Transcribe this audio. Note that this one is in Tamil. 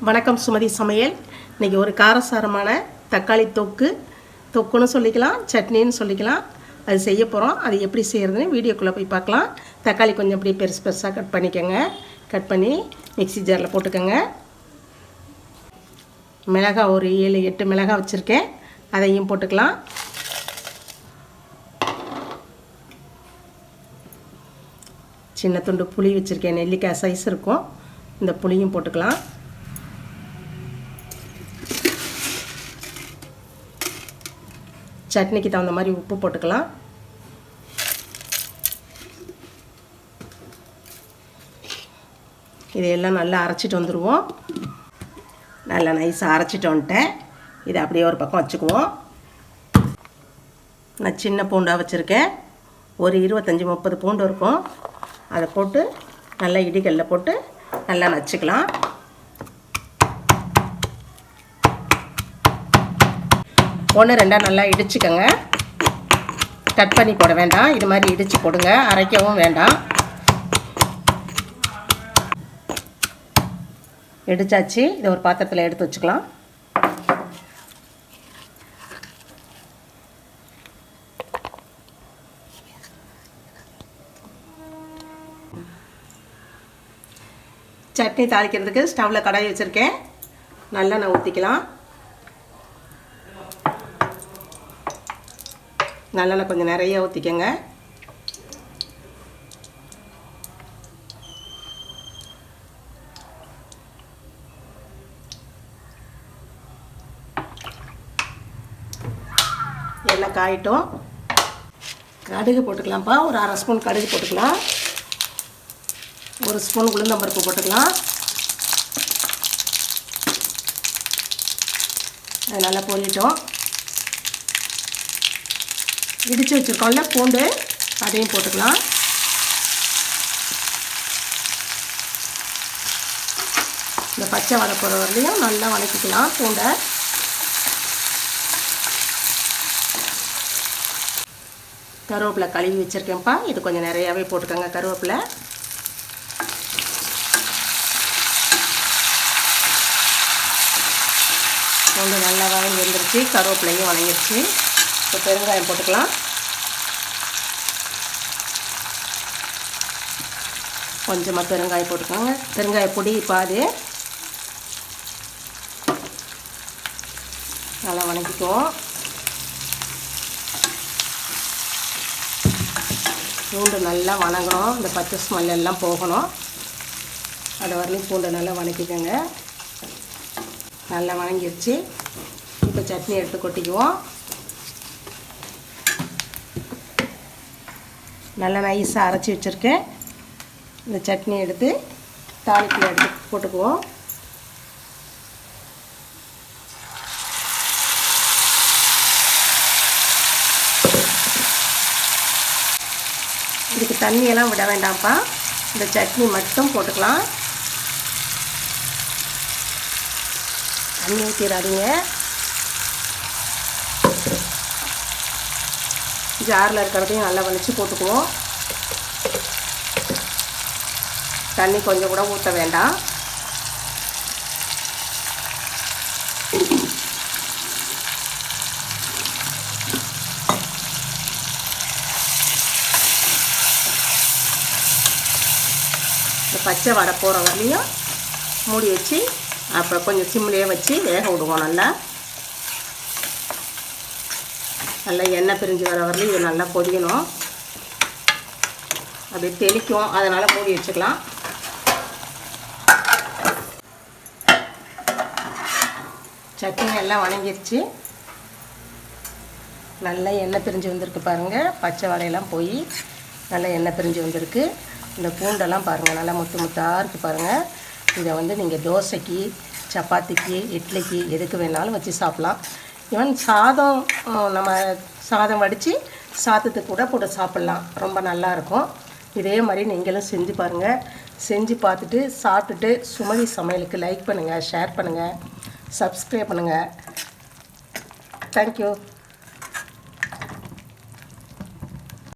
வணக்கம் சுமதி சமையல். இன்றைக்கி ஒரு காரசாரமான தக்காளி தொக்குன்னு சொல்லிக்கலாம், சட்னின்னு சொல்லிக்கலாம். அது செய்ய போகிறோம். அது எப்படி செய்கிறதுன்னு வீடியோக்குள்ளே போய் பார்க்கலாம். தக்காளி கொஞ்சம் அப்படியே பெருசு பெருசாக கட் பண்ணிக்கோங்க. கட் பண்ணி மிக்ஸி ஜாரில் போட்டுக்கோங்க. மிளகாய் ஒரு 7-8 மிளகாய் வச்சுருக்கேன், அதையும் போட்டுக்கலாம். சின்ன துண்டு புளி வச்சுருக்கேன், நெல்லிக்காய் சைஸ் இருக்கும், இந்த புளியும் போட்டுக்கலாம். சட்னிக்கு தகுந்த மாதிரி உப்பு போட்டுக்கலாம். இதையெல்லாம் நல்லா அரைச்சிட்டு வந்துடுவோம். நல்லா நைஸாக அரைச்சிட்டு வந்துட்டேன். இதை அப்படியே ஒரு பக்கம் வச்சுக்குவோம். நான் சின்ன பூண்டாக வச்சுருக்கேன், ஒரு 25-30 பூண்டு இருக்கும். அதை போட்டு நல்லா இடிகல்ல போட்டு நல்லா நச்சுக்கலாம். ஒன்று ரெண்டாக நல்லா இடிச்சுக்கோங்க. கட் பண்ணி போட வேண்டாம், இது மாதிரி இடித்து போடுங்க, அரைக்கவும் வேண்டாம். இடிச்சாச்சு. இதை ஒரு பாத்திரத்தில் எடுத்து வச்சுக்கலாம். சட்னி தாளிக்கிறதுக்கு ஸ்டவ்வில் கடாய் வச்சுருக்கேன். நல்லெண்ணெய் ஊற்றிக்கலாம். நல்லெண்ணெய் கொஞ்சம் நிறைய ஊற்றிக்கங்க. எண்ணெய் காயிட்டும். கடுகு போட்டுக்கலாம்ப்பா. ஒரு 1/2 ஸ்பூன் கடுகு போட்டுக்கலாம். 1 ஸ்பூன் உளுந்தம்பருப்பு போட்டுக்கலாம். அது நல்லா பொரியட்டும். இடித்து வச்சுருக்கோம்ல பூண்டு, அதையும் போட்டுக்கலாம். இந்த பச்சை வடை போகிற வரலையும் நல்லா வதக்கிக்கலாம் பூண்டை. கருவேப்பிலை கழுவி வச்சுருக்கேன்ப்பா, இது கொஞ்சம் நிறையாவே போட்டுக்கோங்க. கருவேப்பிலை பூண்டு நல்லா வதங்கி வந்துருச்சு, கருவேப்பிலையும் வதங்கிருச்சு. இப்போ பெருங்காயம் போட்டுக்கலாம். கொஞ்சமாக பெருங்காயம் போட்டுக்கோங்க. பெருங்காய பொடி பாதி. நல்லா வதக்கிக்குவோம். பூண்டு நல்லா வதங்கணும், இந்த பச்சை ஸ்மெல் எல்லாம் போகணும். அது வரலையும் பூண்டு நல்லா வதக்கிக்கோங்க. நல்லா வதங்கிருச்சு. இப்போ சட்னி எடுத்து கொட்டிக்குவோம். நல்லா நைஸாக அரைச்சி வச்சுருக்கேன். இந்த சட்னி எடுத்து தாளிப்பில் எடுத்து போட்டுக்குவோம். இதுக்கு தண்ணியெல்லாம் விட வேண்டாம்ப்பா, இந்த சட்னி மட்டும் போட்டுக்கலாம். தண்ணி ஊற்றிடாதீங்க. ஜாரில் இருக்கிறதையும் நல்லா வலிச்சு போட்டுக்குவோம். தண்ணி கொஞ்சம் கூட ஊற்ற வேண்டாம். இந்த பச்சை வடை போகிற வரலையும் மூடி வச்சு அப்புறம் கொஞ்சம் சிம்லேயே வச்சு வேக விடுவோம். நல்லா எண்ணெய் பிரிஞ்சு வர வரலையும் இது நல்லா பொரியணும். அப்படியே தெளிக்கும், அதனால் மூடி வச்சுக்கலாம். சட்னி எல்லாம் வதங்கிருச்சு. நல்லா எண்ணெய் பிரிஞ்சு வந்திருக்கு பாருங்கள். பச்சை வடையெல்லாம் போய் நல்லா எண்ணெய் பிரிஞ்சு வந்திருக்கு. இந்த பூண்டெல்லாம் பாருங்கள் நல்லா முத்து முத்தாக இருக்குது பாருங்கள். இதை நீங்கள் தோசைக்கு, சப்பாத்திக்கு, இட்லிக்கு எதுக்கு வேணாலும் வச்சு சாப்பிட்லாம். ஈவன் சாதம், நம்ம சாதம் வடித்து சாதத்துக்கு கூட போட்டு சாப்பிட்லாம். ரொம்ப நல்லாயிருக்கும். இதே மாதிரி நீங்களும் செஞ்சு பாருங்கள். செஞ்சு பார்த்துட்டு சாப்பிட்டுட்டு சுமதி சமையலுக்கு லைக் பண்ணுங்கள், ஷேர் பண்ணுங்கள், சப்ஸ்கிரைப் பண்ணுங்கள். தேங்க்யூ.